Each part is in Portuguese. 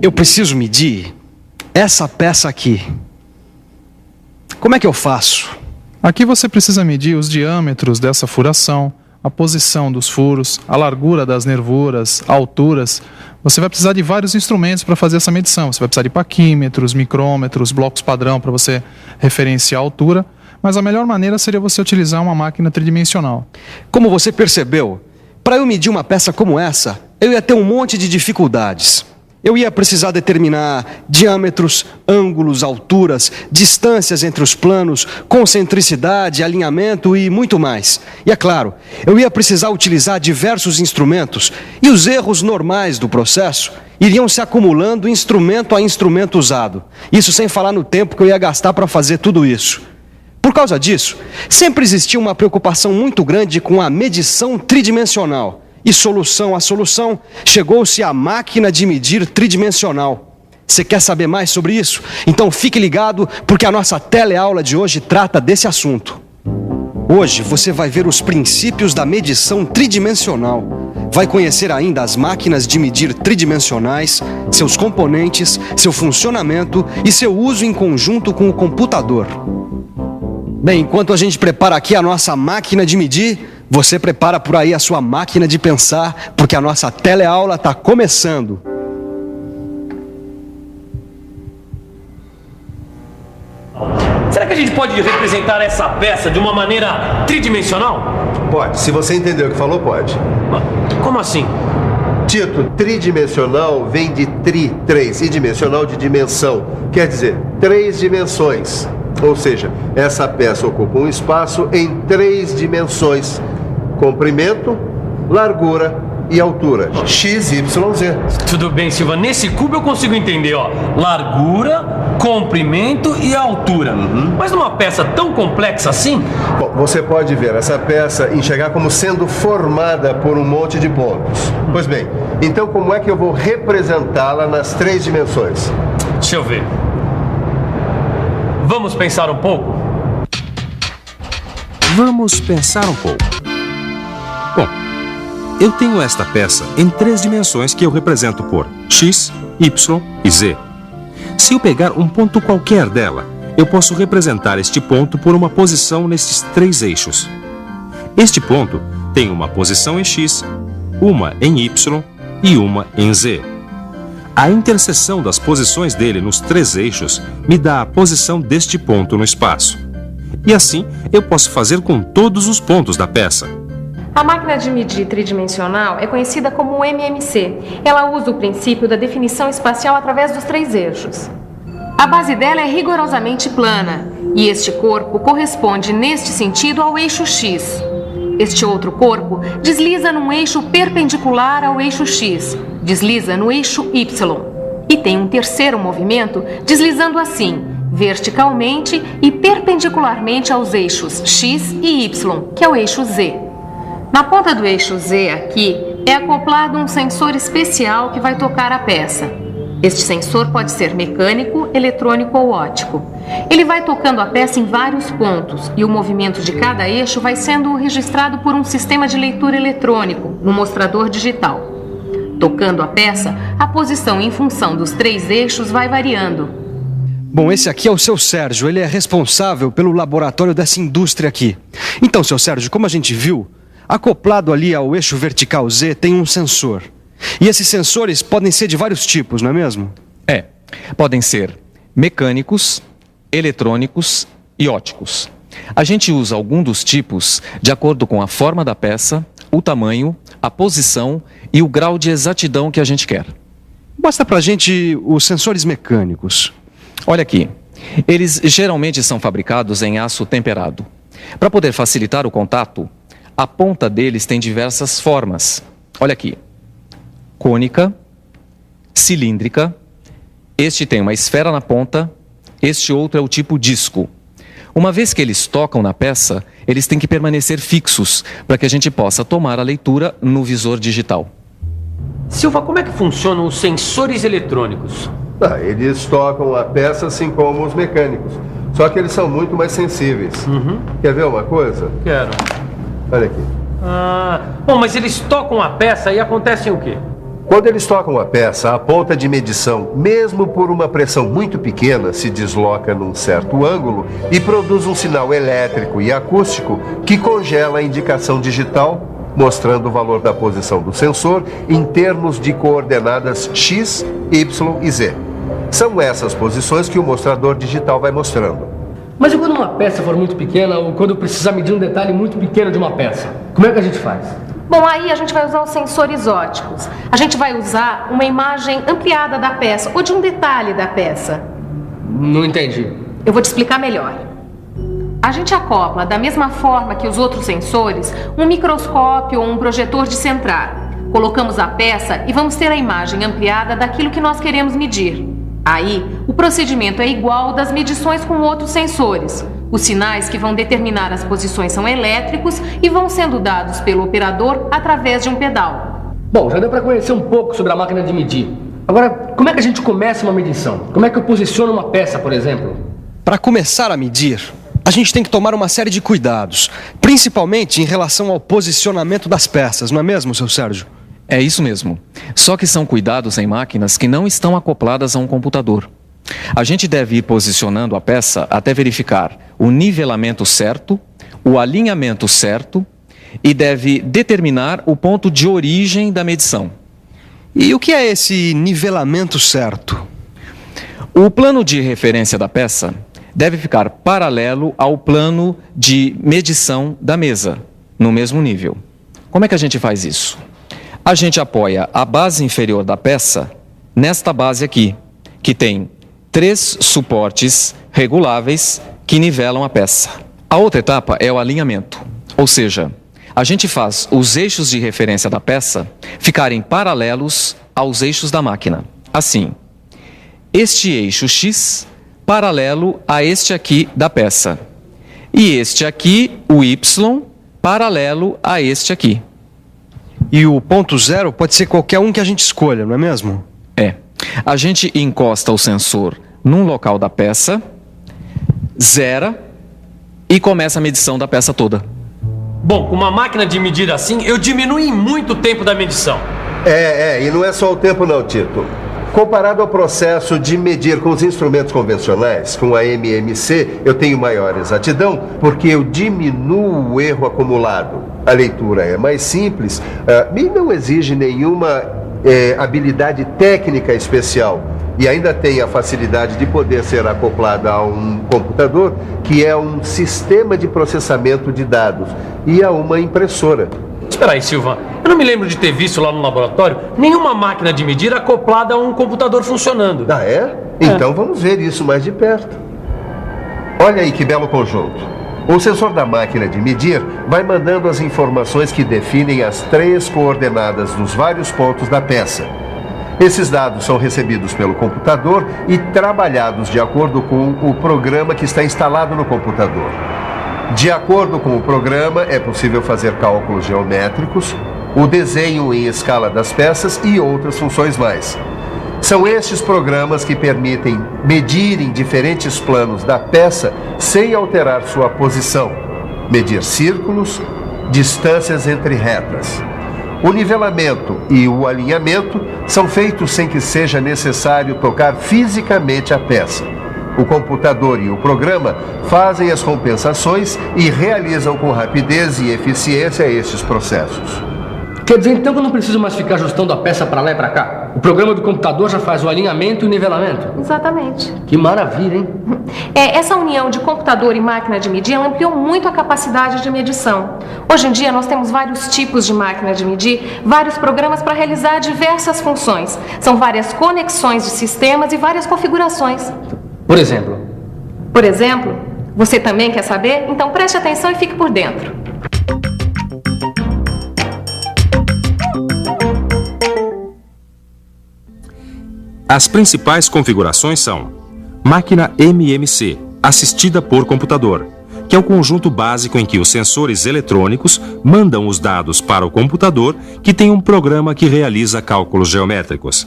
Eu preciso medir essa peça aqui. Como é que eu faço? Aqui você precisa medir os diâmetros dessa furação, a posição dos furos, a largura das nervuras, alturas. Você vai precisar de vários instrumentos para fazer essa medição. Você vai precisar de paquímetros, micrômetros, blocos padrão para você referenciar a altura. Mas a melhor maneira seria você utilizar uma máquina tridimensional. Como você percebeu, para eu medir uma peça como essa, eu ia ter um monte de dificuldades. Eu ia precisar determinar diâmetros, ângulos, alturas, distâncias entre os planos, concentricidade, alinhamento e muito mais. E é claro, eu ia precisar utilizar diversos instrumentos e os erros normais do processo iriam se acumulando instrumento a instrumento usado. Isso sem falar no tempo que eu ia gastar para fazer tudo isso. Por causa disso, sempre existiu uma preocupação muito grande com a medição tridimensional. E solução a solução, chegou-se à máquina de medir tridimensional. Você quer saber mais sobre isso? Então fique ligado, porque a nossa teleaula de hoje trata desse assunto. Hoje você vai ver os princípios da medição tridimensional. Vai conhecer ainda as máquinas de medir tridimensionais, seus componentes, seu funcionamento e seu uso em conjunto com o computador. Bem, enquanto a gente prepara aqui a nossa máquina de medir, você prepara por aí a sua máquina de pensar, porque a nossa teleaula está começando. Será que a gente pode representar essa peça de uma maneira tridimensional? Pode, se você entendeu o que falou, pode. Como assim? Tito, tridimensional vem de três, e dimensional de dimensão. Quer dizer, 3 dimensões. Ou seja, essa peça ocupa um espaço em 3 dimensões: comprimento, largura e altura. X, Y, Z. Tudo bem, Silva. Nesse cubo eu consigo entender, ó, largura, comprimento e altura. Mas numa peça tão complexa assim... Bom, você pode ver essa peça e enxergar como sendo formada por um monte de pontos. Pois bem, então como é que eu vou representá-la nas 3 dimensões? Deixa eu ver. Vamos pensar um pouco? Vamos pensar um pouco. Bom, eu tenho esta peça em 3 dimensões que eu represento por X, Y e Z. Se eu pegar um ponto qualquer dela, eu posso representar este ponto por uma posição nesses 3 eixos. Este ponto tem uma posição em X, uma em Y e uma em Z. A interseção das posições dele nos 3 eixos me dá a posição deste ponto no espaço. E assim eu posso fazer com todos os pontos da peça. A máquina de medir tridimensional é conhecida como MMC. Ela usa o princípio da definição espacial através dos 3 eixos. A base dela é rigorosamente plana, e este corpo corresponde neste sentido ao eixo X. Este outro corpo desliza num eixo perpendicular ao eixo X, desliza no eixo Y. E tem um terceiro movimento deslizando assim, verticalmente e perpendicularmente aos eixos X e Y, que é o eixo Z. Na ponta do eixo Z aqui é acoplado um sensor especial que vai tocar a peça. Este sensor pode ser mecânico, eletrônico ou óptico. Ele vai tocando a peça em vários pontos e o movimento de cada eixo vai sendo registrado por um sistema de leitura eletrônico no mostrador digital. Tocando a peça, a posição em função dos 3 eixos vai variando. Bom, esse aqui é o seu Sérgio, ele é responsável pelo laboratório dessa indústria aqui. Então, seu Sérgio, como a gente viu, acoplado ali ao eixo vertical Z tem um sensor. E esses sensores podem ser de vários tipos, não é mesmo? Podem ser mecânicos, eletrônicos e ópticos. A gente usa algum dos tipos de acordo com a forma da peça, o tamanho, a posição e o grau de exatidão que a gente quer. Mostra pra gente os sensores mecânicos. Olha aqui, eles geralmente são fabricados em aço temperado. Para poder facilitar o contato, a ponta deles tem diversas formas. Olha aqui. Cônica, cilíndrica, este tem uma esfera na ponta, este outro é o tipo disco. Uma vez que eles tocam na peça, eles têm que permanecer fixos para que a gente possa tomar a leitura no visor digital. Silva, como é que funcionam os sensores eletrônicos? Eles tocam a peça assim como os mecânicos, só que eles são muito mais sensíveis. Quer ver uma coisa? Quero. Olha aqui. Bom, mas eles tocam a peça e acontece o quê? Quando eles tocam a peça, a ponta de medição, mesmo por uma pressão muito pequena, se desloca num certo ângulo e produz um sinal elétrico e acústico que congela a indicação digital, mostrando o valor da posição do sensor em termos de coordenadas X, Y e Z. São essas posições que o mostrador digital vai mostrando. Mas e quando uma peça for muito pequena ou quando precisar medir um detalhe muito pequeno de uma peça? Como é que a gente faz? Bom, aí a gente vai usar os sensores ópticos. A gente vai usar uma imagem ampliada da peça ou de um detalhe da peça. Não entendi. Eu vou te explicar melhor. A gente acopla, da mesma forma que os outros sensores, um microscópio ou um projetor de centrar. Colocamos a peça e vamos ter a imagem ampliada daquilo que nós queremos medir. Aí, o procedimento é igual ao das medições com outros sensores. Os sinais que vão determinar as posições são elétricos e vão sendo dados pelo operador através de um pedal. Bom, já deu para conhecer um pouco sobre a máquina de medir. Agora, como é que a gente começa uma medição? Como é que eu posiciono uma peça, por exemplo? Para começar a medir, a gente tem que tomar uma série de cuidados, principalmente em relação ao posicionamento das peças, não é mesmo, seu Sérgio? É isso mesmo. Só que são cuidados em máquinas que não estão acopladas a um computador. A gente deve ir posicionando a peça até verificar o nivelamento certo, o alinhamento certo e deve determinar o ponto de origem da medição. E o que é esse nivelamento certo? O plano de referência da peça deve ficar paralelo ao plano de medição da mesa, no mesmo nível. Como é que a gente faz isso? A gente apoia a base inferior da peça nesta base aqui, que tem 3 suportes reguláveis que nivelam a peça. A outra etapa é o alinhamento, ou seja, a gente faz os eixos de referência da peça ficarem paralelos aos eixos da máquina. Assim, este eixo X paralelo a este aqui da peça e este aqui, o Y, paralelo a este aqui. E o ponto zero pode ser qualquer um que a gente escolha, não é mesmo? É. A gente encosta o sensor num local da peça, zera e começa a medição da peça toda. Bom, com uma máquina de medir assim, eu diminuo em muito o tempo da medição. E não é só o tempo não, Tito. Comparado ao processo de medir com os instrumentos convencionais, com a MMC, eu tenho maior exatidão porque eu diminuo o erro acumulado. A leitura é mais simples e não exige nenhuma habilidade técnica especial. E ainda tem a facilidade de poder ser acoplada a um computador, que é um sistema de processamento de dados, e a uma impressora. Espera aí, Silvan. Eu não me lembro de ter visto lá no laboratório nenhuma máquina de medir acoplada a um computador funcionando. Ah, é? Então vamos ver isso mais de perto. Olha aí que belo conjunto. O sensor da máquina de medir vai mandando as informações que definem as 3 coordenadas dos vários pontos da peça. Esses dados são recebidos pelo computador e trabalhados de acordo com o programa que está instalado no computador. De acordo com o programa, é possível fazer cálculos geométricos, o desenho em escala das peças e outras funções mais. São estes programas que permitem medir em diferentes planos da peça sem alterar sua posição, medir círculos, distâncias entre retas. O nivelamento e o alinhamento são feitos sem que seja necessário tocar fisicamente a peça. O computador e o programa fazem as compensações e realizam com rapidez e eficiência estes processos. Quer dizer então que eu não preciso mais ficar ajustando a peça para lá e para cá? O programa do computador já faz o alinhamento e o nivelamento? Exatamente. Que maravilha, hein? Essa união de computador e máquina de medir, ela ampliou muito a capacidade de medição. Hoje em dia nós temos vários tipos de máquina de medir, vários programas para realizar diversas funções. São várias conexões de sistemas e várias configurações. Por exemplo? Por exemplo, você também quer saber? Então preste atenção e fique por dentro. As principais configurações são máquina MMC, assistida por computador, que é o conjunto básico em que os sensores eletrônicos mandam os dados para o computador, que tem um programa que realiza cálculos geométricos.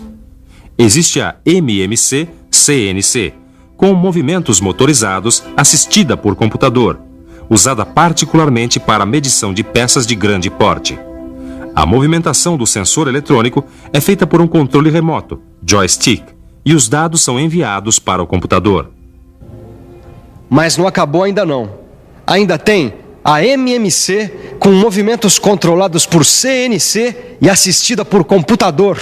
Existe a MMC-CNC, com movimentos motorizados, assistida por computador. usada particularmente para a medição de peças de grande porte. A movimentação do sensor eletrônico é feita por um controle remoto, joystick, e os dados são enviados para o computador. Mas não acabou ainda não. Ainda tem a MMC com movimentos controlados por CNC e assistida por computador.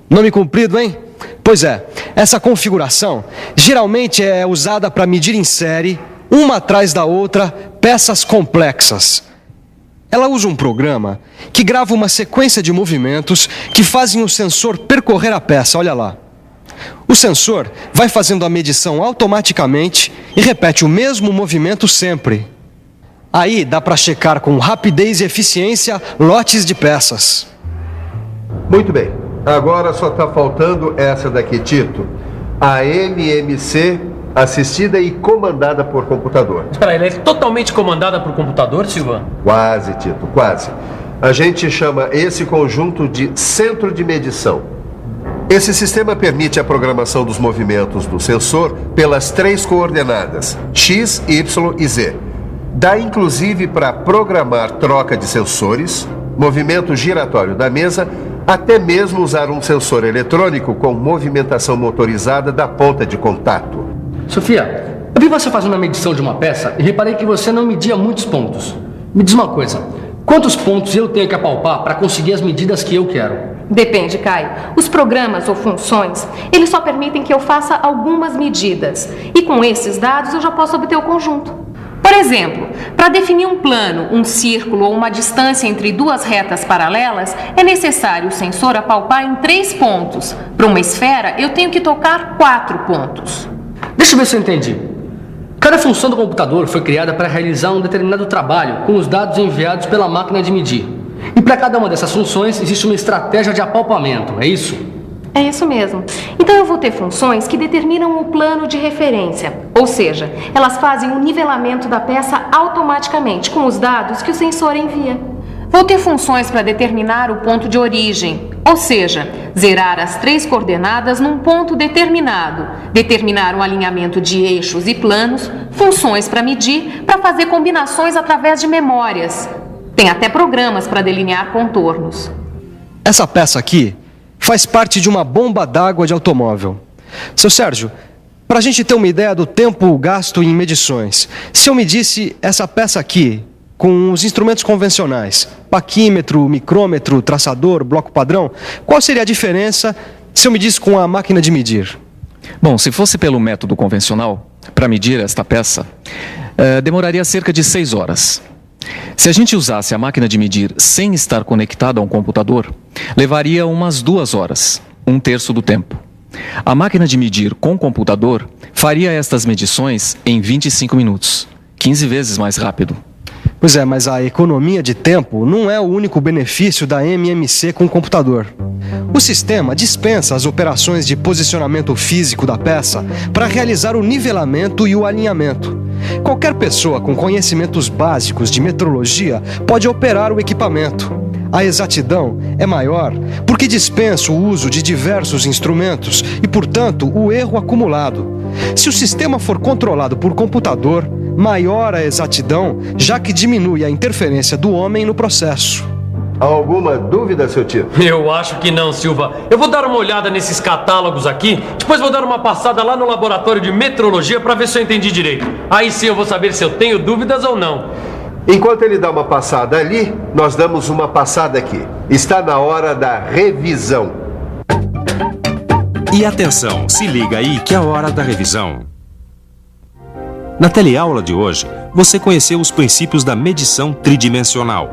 Nome comprido, hein? Pois é, essa configuração geralmente é usada para medir em série, uma atrás da outra, peças complexas. Ela usa um programa que grava uma sequência de movimentos que fazem o sensor percorrer a peça, olha lá. O sensor vai fazendo a medição automaticamente e repete o mesmo movimento sempre. Aí dá para checar com rapidez e eficiência lotes de peças. Muito bem. Agora só está faltando essa daqui, Tito. A MMC assistida e comandada por computador. Espera aí, ela é totalmente comandada por computador, Silva? Quase, Tito, quase. A gente chama esse conjunto de centro de medição. Esse sistema permite a programação dos movimentos do sensor pelas 3 coordenadas, X, Y e Z. Dá inclusive para programar troca de sensores, movimento giratório da mesa, até mesmo usar um sensor eletrônico com movimentação motorizada da ponta de contato. Sofia, eu vi você fazendo a medição de uma peça e reparei que você não media muitos pontos. Me diz uma coisa, quantos pontos eu tenho que apalpar para conseguir as medidas que eu quero? Depende, Caio. Os programas ou funções, eles só permitem que eu faça algumas medidas. E com esses dados eu já posso obter o conjunto. Por exemplo, para definir um plano, um círculo ou uma distância entre 2 retas paralelas, é necessário o sensor apalpar em 3 pontos. Para uma esfera, eu tenho que tocar 4 pontos. Deixa eu ver se eu entendi. Cada função do computador foi criada para realizar um determinado trabalho com os dados enviados pela máquina de medir. E para cada uma dessas funções existe uma estratégia de apalpamento, é isso? É isso mesmo. Então eu vou ter funções que determinam o plano de referência, ou seja, elas fazem o nivelamento da peça automaticamente com os dados que o sensor envia. Vou ter funções para determinar o ponto de origem, ou seja, zerar as 3 coordenadas num ponto determinado, determinar o alinhamento de eixos e planos, funções para medir, para fazer combinações através de memórias. Tem até programas para delinear contornos. Essa peça aqui faz parte de uma bomba d'água de automóvel. Seu Sérgio, para a gente ter uma ideia do tempo gasto em medições, se eu medisse essa peça aqui com os instrumentos convencionais, paquímetro, micrômetro, traçador, bloco padrão, qual seria a diferença se eu medisse com a máquina de medir? Bom, se fosse pelo método convencional, para medir esta peça, demoraria cerca de 6 horas. Se a gente usasse a máquina de medir sem estar conectada a um computador, levaria umas 2 horas, 1/3 do tempo. A máquina de medir com computador faria estas medições em 25 minutos, 15 vezes mais rápido. Pois é, mas a economia de tempo não é o único benefício da MMC com o computador. O sistema dispensa as operações de posicionamento físico da peça para realizar o nivelamento e o alinhamento. Qualquer pessoa com conhecimentos básicos de metrologia pode operar o equipamento. A exatidão é maior porque dispensa o uso de diversos instrumentos e, portanto, o erro acumulado. Se o sistema for controlado por computador, maior a exatidão, já que diminui a interferência do homem no processo. Alguma dúvida, seu Tito? Eu acho que não, Silva. Eu vou dar uma olhada nesses catálogos aqui, depois vou dar uma passada lá no laboratório de metrologia para ver se eu entendi direito. Aí sim eu vou saber se eu tenho dúvidas ou não. Enquanto ele dá uma passada ali, nós damos uma passada aqui. Está na hora da revisão. E atenção, se liga aí que é a hora da revisão. Na teleaula de hoje, você conheceu os princípios da medição tridimensional.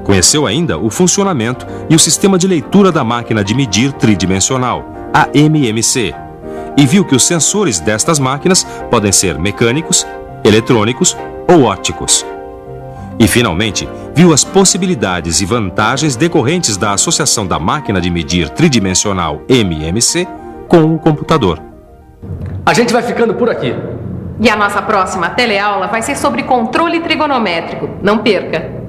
Conheceu ainda o funcionamento e o sistema de leitura da máquina de medir tridimensional, a MMC, e viu que os sensores destas máquinas podem ser mecânicos, eletrônicos ou ópticos. E, finalmente, viu as possibilidades e vantagens decorrentes da associação da máquina de medir tridimensional MMC com o computador. A gente vai ficando por aqui. E a nossa próxima teleaula vai ser sobre controle trigonométrico. Não perca!